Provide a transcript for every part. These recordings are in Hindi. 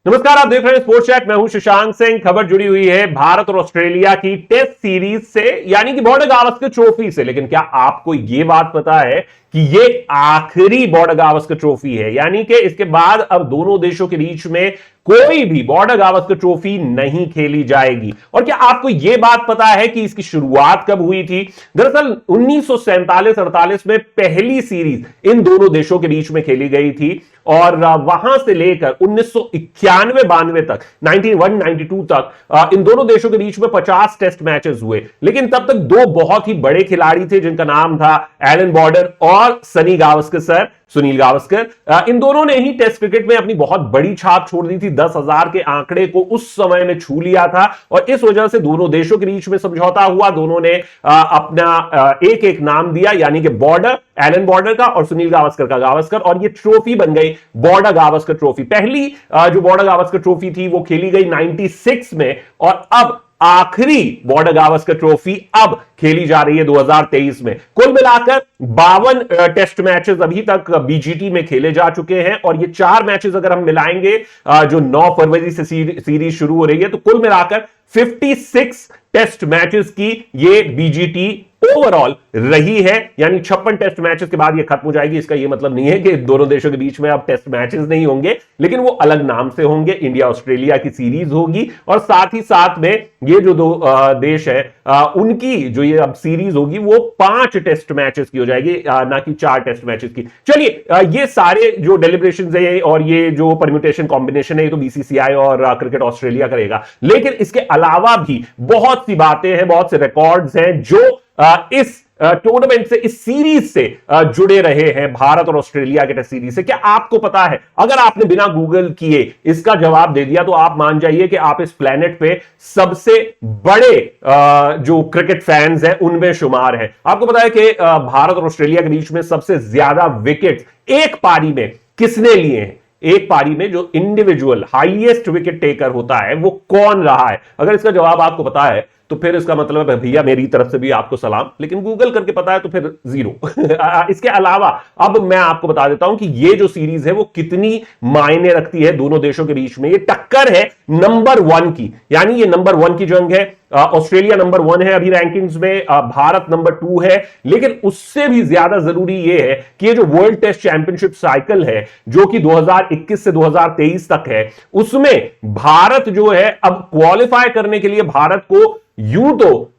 नमस्कार, आप देख रहे हैं स्पोर्ट्स चैट। मैं हूं शशांक सिंह। खबर जुड़ी हुई है भारत और ऑस्ट्रेलिया की टेस्ट सीरीज से, यानी कि बॉर्डर गावस्कर ट्रॉफी से। लेकिन क्या आपको यह बात पता है कि यह आखिरी बॉर्डर गावस्कर ट्रॉफी है, यानी कि इसके बाद अब दोनों देशों के बीच में कोई भी बॉर्डर गावस्कर ट्रॉफी नहीं खेली जाएगी। और क्या आपको यह बात पता है कि इसकी शुरुआत कब हुई थी? दरअसल 1947-48 में पहली सीरीज इन दोनों देशों के बीच में खेली गई थी और वहां से लेकर 1991-92 तक 91-92 तक इन दोनों देशों के बीच में 50 टेस्ट मैचेस हुए। लेकिन तब तक दो बहुत ही बड़े खिलाड़ी थे जिनका नाम था एलन बॉर्डर और सनी गावस्कर सर, सुनील गावस्कर। इन दोनों ने ही टेस्ट क्रिकेट में अपनी बहुत बड़ी छाप छोड़ दी थी। 10,000 के आंकड़े को उस समय में छू लिया था और इस वजह से दोनों देशों के बीच में समझौता हुआ। दोनों ने अपना एक एक नाम दिया, यानी कि बॉर्डर, एलन बॉर्डर का, और सुनील गावस्कर का गावस्कर, और ये ट्रॉफी बन गई बॉर्डर गावस्कर ट्रॉफी। पहली जो बॉर्डर गावस्कर ट्रॉफी थी वो खेली गई 96 में और अब आखिरी बॉर्डर गावस्कर ट्रॉफी अब खेली जा रही है 2023 में। कुल मिलाकर 52 टेस्ट मैचेस अभी तक बीजीटी में खेले जा चुके हैं और ये 4 मैचेस अगर हम मिलाएंगे जो 9 फरवरी से सीरीज शुरू हो रही है, तो कुल मिलाकर 56 टेस्ट मैचेस की ये बीजीटी ओवरऑल रही है। यानी 56 टेस्ट मैचेस के बाद ये खत्म हो जाएगी। इसका ये मतलब नहीं है कि दोनों देशों के बीच में अब टेस्ट मैचेस नहीं होंगे, लेकिन वो अलग नाम से होंगे। इंडिया ऑस्ट्रेलिया की सीरीज होगी और साथ ही साथ में ये जो दो देश है उनकी जो ये अब सीरीज होगी वो 5 टेस्ट मैचेस की हो जाएगी, ना कि 4 टेस्ट मैचेस की। चलिए, ये सारे जो डेलिब्रेशंस है और ये जो परम्यूटेशन कॉम्बिनेशन है, ये तो बीसीसीआई और क्रिकेट ऑस्ट्रेलिया करेगा। लेकिन इसके अलावा भी बहुत सी बातें हैं, बहुत से रिकॉर्ड्स हैं जो इस टूर्नामेंट से, इस सीरीज से जुड़े रहे हैं, भारत और ऑस्ट्रेलिया के टेस्ट सीरीज से। क्या आपको पता है? अगर आपने बिना गूगल किए इसका जवाब दे दिया तो आप मान जाइए कि आप इस प्लेनेट पे सबसे बड़े जो क्रिकेट फैंस हैं उनमें शुमार हैं। आपको पता है कि भारत और ऑस्ट्रेलिया के बीच में सबसे ज्यादा विकेट एक पारी में किसने लिए हैं? एक पारी में जो इंडिविजुअल हाईएस्ट विकेट टेकर होता है वो कौन रहा है? अगर इसका जवाब आपको पता है तो फिर इसका मतलब है भैया मेरी तरफ से भी आपको सलाम, लेकिन गूगल करके पता है तो फिर 0। इसके अलावा अब मैं आपको बता देता हूं कि ये जो सीरीज है वो कितनी मायने रखती है दोनों देशों के बीच में। ये टक्कर है नंबर 1 की, यानी ये नंबर 1 की जंग है। ऑस्ट्रेलिया नंबर 1 है अभी रैंकिंग्स में, भारत नंबर 2 है। लेकिन उससे भी ज्यादा जरूरी यह है कि ये जो वर्ल्ड टेस्ट चैंपियनशिप साइकिल है जो कि 2021 से 2023 तक है, उसमें भारत जो है अब क्वालिफाई करने के लिए भारत को यूं तो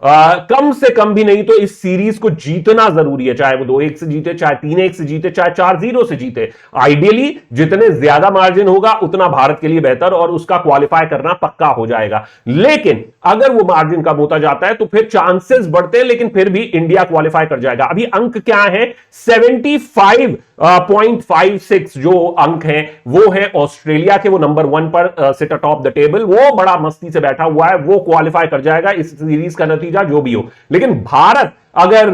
कम से कम भी नहीं तो इस सीरीज को जीतना जरूरी है। चाहे वो 2-1 से जीते, चाहे 3-1 से जीते, चाहे 4-0 से जीते। आइडियली जितने ज्यादा मार्जिन होगा उतना भारत के लिए बेहतर और उसका क्वालिफाई करना पक्का हो जाएगा। लेकिन अगर वो मार्जिन कम होता जाता है तो फिर चांसेस बढ़ते हैं, लेकिन फिर भी इंडिया क्वालिफाई कर जाएगा। अभी अंक क्या है? 75.56 जो अंक है वो है ऑस्ट्रेलिया के। वो नंबर 1 पर सिट अटॉप द टेबल, वो बड़ा मस्ती से बैठा हुआ है, वो क्वालिफाई कर जाएगा इस सीरीज का नतीजा जो भी हो। लेकिन भारत अगर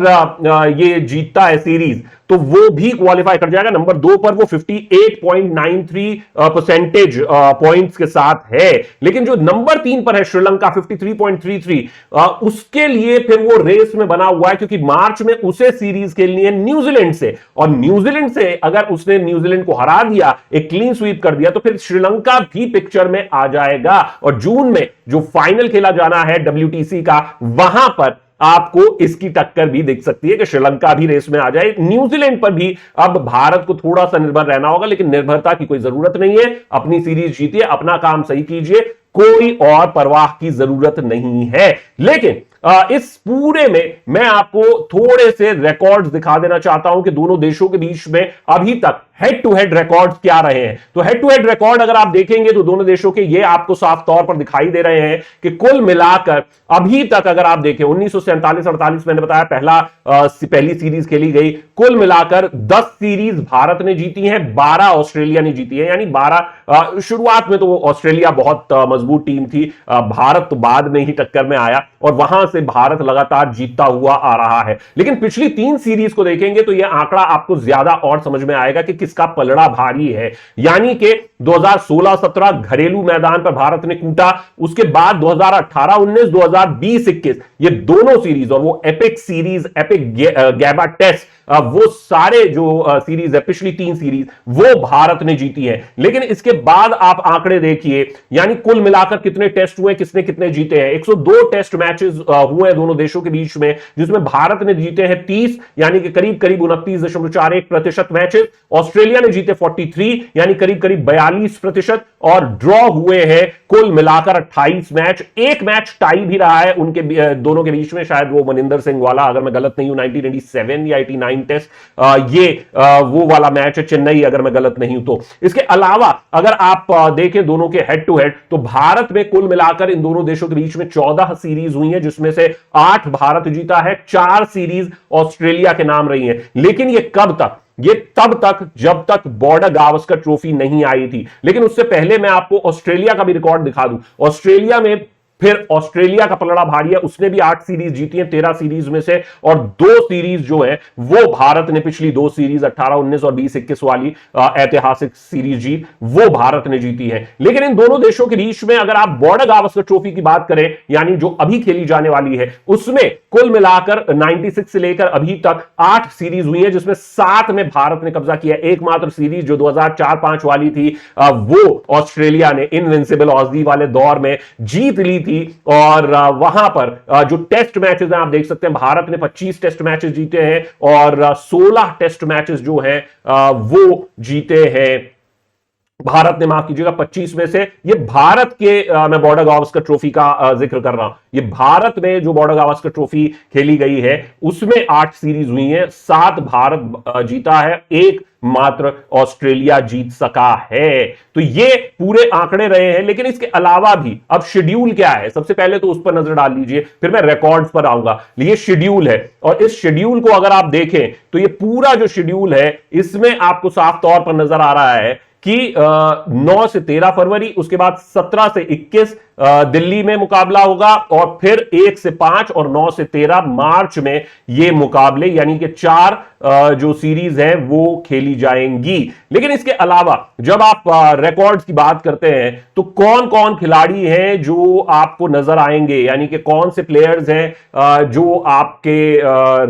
ये जीतता है सीरीज तो वो भी क्वालिफाई कर जाएगा। नंबर 2 पर वो 58.93 परसेंटेज पॉइंट्स के साथ है। लेकिन जो नंबर 3 पर है श्रीलंका 53.33, उसके लिए फिर वो रेस में बना हुआ है, क्योंकि मार्च में उसे सीरीज खेलनी है न्यूजीलैंड से, और न्यूजीलैंड से अगर उसने न्यूजीलैंड को हरा दिया, एक क्लीन स्वीप कर दिया, तो फिर श्रीलंका भी पिक्चर में आ जाएगा। और जून में जो फाइनल खेला जाना है WTC का, वहां पर आपको इसकी टक्कर भी दिख सकती है कि श्रीलंका भी रेस में आ जाए। न्यूजीलैंड पर भी अब भारत को थोड़ा सा निर्भर रहना होगा, लेकिन निर्भरता की कोई जरूरत नहीं है। अपनी सीरीज जीतिए, अपना काम सही कीजिए, कोई और परवाह की जरूरत नहीं है। लेकिन इस पूरे में मैं आपको थोड़े से रिकॉर्ड्स दिखा देना चाहता हूं कि दोनों देशों के बीच में अभी तक हेड टू हेड रिकॉर्ड्स क्या रहे हैं। तो हेड टू हेड रिकॉर्ड अगर आप देखेंगे तो दोनों देशों के ये आपको साफ तौर पर दिखाई दे रहे हैं कि कुल मिलाकर अभी तक अगर आप देखें 1947-48 मैंने बताया पहली सीरीज खेली गई। कुल मिलाकर 10 सीरीज भारत ने जीती है, 12 ऑस्ट्रेलिया ने जीती है। यानी 12 शुरुआत में तो ऑस्ट्रेलिया बहुत मजबूत टीम थी, भारत तो बाद में ही टक्कर में आया और वहां से भारत लगातार जीतता हुआ आ रहा है। लेकिन पिछली 3 सीरीज को देखेंगे तो यह आंकड़ा आपको ज्यादा और समझ में आएगा कि किसका पलड़ा भारी है। यानी कि 2016-17 घरेलू मैदान पर भारत ने कूटा, उसके बाद 2018-19, 2020-21 ये दोनों सीरीज और वो epic series, epic Gabba test वो सारे जो सीरीज है, पिछली 3 सीरीज वो भारत ने जीती है। लेकिन इसके बाद आप आंकड़े देखिए, यानी कुल मिलाकर कितने टेस्ट हुए, किसने कितने जीते हैं। 102 टेस्ट मैचेस हुए दोनों देशों के बीच में, जिसमें भारत ने जीते हैं 30, यानी कि करीब करीब 29.41% मैचेस। ऑस्ट्रेलिया ने जीते 43, यानी करीब करीब 42%, और ड्रॉ हुए हैं कुल मिलाकर 28 मैच। एक मैच टाई भी रहा है उनके दोनों के बीच में, शायद वो मनिंदर सिंह वाला, अगर मैं गलत नहीं हूं 1987 या 89 टेस्ट, ये वो वाला मैच है चेन्नई, अगर मैं गलत नहीं हूं तो। इसके अलावा अगर आप देखें दोनों के हेड टू हेड, तो भारत में कुल मिलाकर इन दोनों देशों के बीच में 14 सीरीज हुई है, जिसमें से 8 भारत जीता है, 4 सीरीज ऑस्ट्रेलिया के नाम रही है। लेकिन ये कब तक? ये तब तक जब तक बॉर्डर गावस्कर ट्रॉफी नहीं आई थी। लेकिन उससे पहले मैं आपको ऑस्ट्रेलिया का भी रिकॉर्ड दिखा दूं। ऑस्ट्रेलिया में फिर ऑस्ट्रेलिया का पलड़ा भारी है, उसने भी 8 सीरीज जीती है 13 सीरीज में से, और 2 सीरीज जो है वो भारत ने, पिछली 2 सीरीज 18-19 और 20-21 वाली ऐतिहासिक सीरीज जीत वो भारत ने जीती है। लेकिन इन दोनों देशों के बीच में अगर आप बॉर्डर गावस्कर ट्रॉफी की बात करें, यानी जो अभी खेली जाने वाली है, उसमें कुल मिलाकर 96 से लेकर अभी तक 8 सीरीज हुई है, जिसमें 7 में भारत ने कब्जा किया। एकमात्र सीरीज जो 2004-5 वाली थी वो ऑस्ट्रेलिया ने इनविंसिबल ऑजी वाले दौर में जीत ली थी। और वहां पर जो टेस्ट मैचेस हैं आप देख सकते हैं, भारत ने 25 टेस्ट मैचेस जीते हैं और 16 टेस्ट मैचेस जो हैं वो जीते हैं भारत ने, माफ कीजिएगा 25 में से। ये भारत के मैं बॉर्डर गावस्कर ट्रॉफी का जिक्र कर रहा हूं। ये भारत में जो बॉर्डर गावस्कर ट्रॉफी खेली गई है उसमें 8 सीरीज हुई हैं, 7 भारत जीता है, एक मात्र ऑस्ट्रेलिया जीत सका है। तो ये पूरे आंकड़े रहे हैं। लेकिन इसके अलावा भी अब शेड्यूल क्या है, सबसे पहले तो उस पर नजर डाल लीजिए, फिर मैं रिकॉर्ड्स पर आऊंगा। ये शेड्यूल है, और इस शेड्यूल को अगर आप देखें तो ये पूरा जो शेड्यूल है इसमें आपको साफ तौर पर नजर आ रहा है कि 9 से 13 फरवरी, उसके बाद 17 से 21 दिल्ली में मुकाबला होगा, और फिर 1 से 5 और 9 से 13 मार्च में ये मुकाबले, यानी कि 4 जो सीरीज है वो खेली जाएंगी। लेकिन इसके अलावा जब आप रिकॉर्ड्स की बात करते हैं तो कौन कौन खिलाड़ी हैं जो आपको नजर आएंगे, यानी कि कौन से प्लेयर्स हैं जो आपके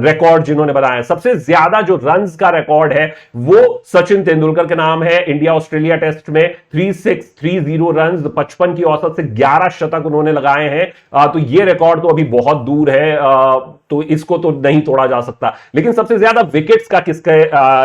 रिकॉर्ड जिन्होंने बनाए। सबसे ज्यादा जो रन्स का रिकॉर्ड है वो सचिन तेंदुलकर के नाम है। इंडिया ऑस्ट्रेलिया टेस्ट में 3630 रन, 55 की औसत से 11 शतक उन्होंने लगाए हैं। तो ये रिकॉर्ड तो अभी बहुत दूर है, तो इसको तो नहीं तोड़ा जा सकता। लेकिन सबसे ज्यादा विकेट्स का किसके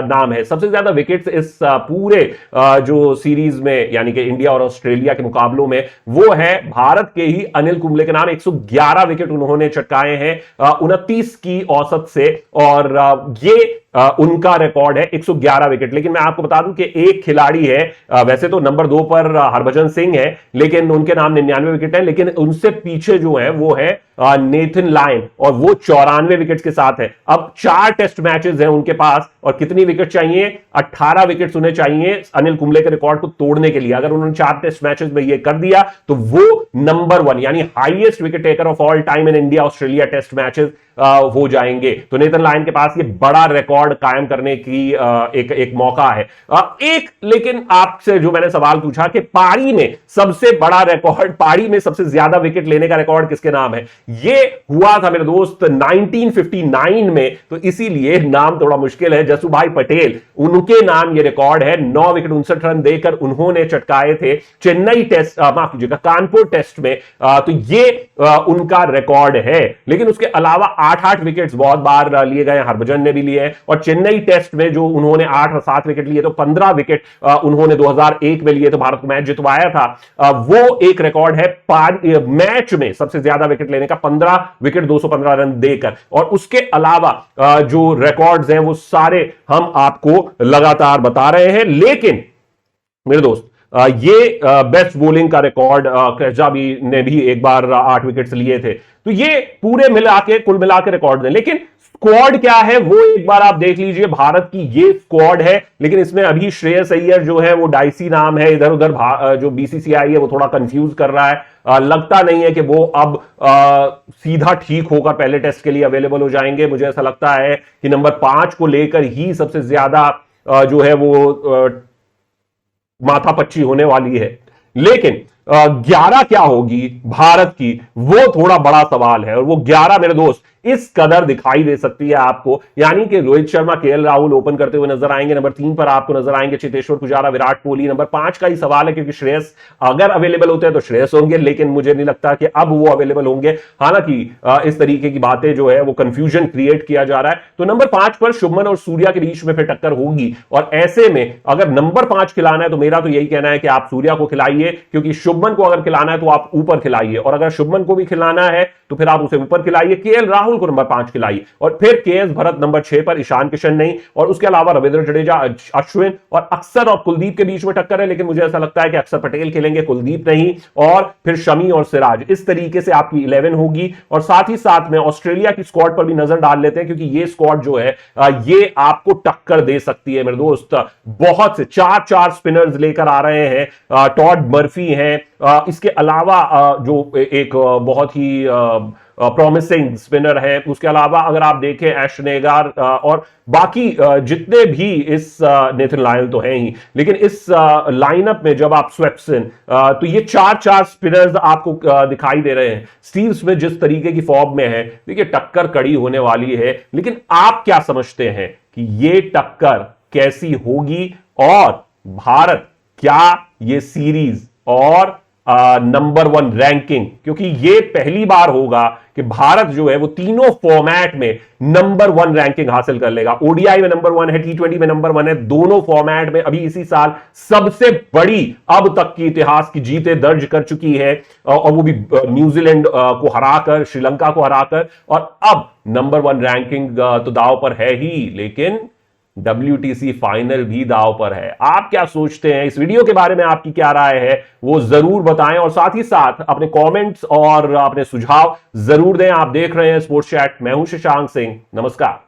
नाम है? सबसे ज्यादा विकेट्स इस पूरे जो सीरीज में, यानी कि इंडिया और ऑस्ट्रेलिया के मुकाबलों में, वो है भारत के ही अनिल कुंबले के नाम। 111 विकेट उन्होंने चटकाए हैं 29 की औसत से, और ये उनका रिकॉर्ड है 111 विकेट। लेकिन मैं आपको बता दूं कि एक खिलाड़ी है, वैसे तो नंबर 2 पर हरभजन सिंह है, लेकिन उनके नाम 99 विकेट है, लेकिन उनसे पीछे जो है वो है नेथन लायन, और वो 94 विकेट के साथ है। अब 4 टेस्ट मैचेस हैं उनके पास, और कितनी विकेट चाहिए? 18 विकेट उन्हें चाहिए अनिल कुंबले के रिकॉर्ड को तोड़ने के लिए। अगर उन्होंने 4 टेस्ट मैचेस में ये कर दिया तो वो नंबर 1 यानी highest wicket taker of all time in India Australia test matches हो जाएंगे। तो नेथन लायन के पास ये बड़ा रिकॉर्ड कायम करने की एक मौका है। एक लेकिन आपसे जो मैंने सवाल पूछा कि पारी में सबसे बड़ा रिकॉर्ड, पारी में सबसे ज्यादा विकेट लेने का रिकॉर्ड किसके नाम है? ये हुआ था मेरे दोस्त 1959 में, तो इसीलिए नाम थोड़ा मुश्किल है। जसूभाई पटेल, उनके नाम ये रिकॉर्ड है। 9 विकेट 59 रन देकर उन्होंने चटकाए थे चेन्नई टेस्ट, माफ कीजिएगा कानपुर टेस्ट में। तो ये उनका रिकॉर्ड है। लेकिन उसके अलावा 8-8 विकेट्स बहुत बार लिए गए, हरभजन ने भी लिए, और चेन्नई टेस्ट में जो उन्होंने 8 और 7 विकेट लिए, तो 15 विकेट उन्होंने 2001 में लिए, तो भारत को मैच जितवाया था। वो एक रिकॉर्ड है मैच में सबसे ज्यादा विकेट लेने का, 15 विकेट 215 रन देकर। और उसके अलावा जो रिकॉर्ड्स हैं वो सारे हम आपको लगातार बता रहे हैं। लेकिन मेरे दोस्त ये बेस्ट बॉलिंग का रिकॉर्ड क्रेजा ने भी एक बार 8 विकेट्स लिए थे। तो ये पूरे कुल मिला के रिकॉर्ड हैं। लेकिन स्क्वाड क्या है वो एक बार आप देख लीजिए। भारत की ये स्क्वाड है, लेकिन इसमें अभी श्रेयस अय्यर जो है वो डाइसी नाम है। इधर उधर जो बीसीसीआई है वो थोड़ा कंफ्यूज कर रहा है। लगता नहीं है कि वो अब सीधा ठीक होकर पहले टेस्ट के लिए अवेलेबल हो जाएंगे। मुझे ऐसा लगता है कि नंबर 5 को लेकर ही सबसे ज्यादा जो है वो माथापच्ची होने वाली है। लेकिन 11 क्या होगी भारत की, वो थोड़ा बड़ा सवाल है। और वो 11 मेरे दोस्त इस कदर दिखाई दे सकती है आपको, यानी कि रोहित शर्मा, केएल राहुल ओपन करते हुए नजर आएंगे। नंबर 3 पर आपको नजर आएंगे चेतेश्वर पुजारा, विराट कोहली। नंबर 5 का ही सवाल है, क्योंकि श्रेयस अगर अवेलेबल होते हैं तो श्रेयस होंगे, लेकिन मुझे नहीं लगता कि अब वो अवेलेबल होंगे। हालांकि इस तरीके की बातें जो है वो कंफ्यूजन क्रिएट किया जा रहा है। तो नंबर 5 पर शुभमन और सूर्या के बीच में फिर टक्कर होगी, और ऐसे में अगर नंबर 5 खिलाना है तो मेरा तो यही कहना है कि आप सूर्या को खिलाइए, क्योंकि शुभमन को अगर खिलाना है तो आप ऊपर खिलाइए, और अगर शुभमन को भी खिलाना है तो फिर आप उसे ऊपर खिलाइए। केएल राहुल को नंबर 5 खिलाइए, और फिर केएस भरत नंबर 6 पर, ईशान किशन नहीं, और उसके अलावा रविंद्र जडेजा, अश्विन, और अक्षर और कुलदीप के बीच में टक्कर है। लेकिन मुझे ऐसा लगता है कि अक्षर पटेल खेलेंगे, कुलदीप नहीं, और फिर शमी और सिराज। इस तरीके से आपकी 11 होगी। और साथ ही साथ में ऑस्ट्रेलिया की स्क्वाड पर भी नजर डाल लेते हैं, क्योंकि ये स्क्वाड जो है ये आपको टक्कर दे सकती है मेरे दोस्त। बहुत से 4 स्पिनर्स लेकर आ रहे हैं। टॉड मर्फी हैं, इसके अलावा जो एक बहुत ही प्रॉमिसिंग स्पिनर है, उसके अलावा अगर आप देखें एशनेगार, और बाकी जितने भी इस नेथन लायन तो हैं ही, लेकिन इस लाइनअप में जब आप स्वेप्सन, तो ये 4 स्पिनर्स आपको दिखाई दे रहे हैं। स्टीव स्मिथ जिस तरीके की फॉर्म में है, देखिए टक्कर कड़ी होने वाली है। लेकिन आप क्या समझते हैं कि ये टक्कर कैसी होगी, और भारत क्या ये सीरीज और नंबर 1 रैंकिंग, क्योंकि ये पहली बार होगा कि भारत जो है वो तीनों फॉर्मेट में नंबर 1 रैंकिंग हासिल कर लेगा। ओडीआई में नंबर 1 है, T20 में नंबर 1 है, दोनों फॉर्मेट में अभी इसी साल सबसे बड़ी अब तक की इतिहास की जीतें दर्ज कर चुकी है, और वो भी न्यूजीलैंड को हराकर, श्रीलंका को हराकर। और अब नंबर 1 रैंकिंग तो दांव पर है ही, लेकिन WTC फाइनल भी दांव पर है। आप क्या सोचते हैं, इस वीडियो के बारे में आपकी क्या राय है वो जरूर बताएं, और साथ ही साथ अपने कमेंट्स और अपने सुझाव जरूर दें। आप देख रहे हैं स्पोर्ट्स चैट, मैं हूं शशांक सिंह, नमस्कार।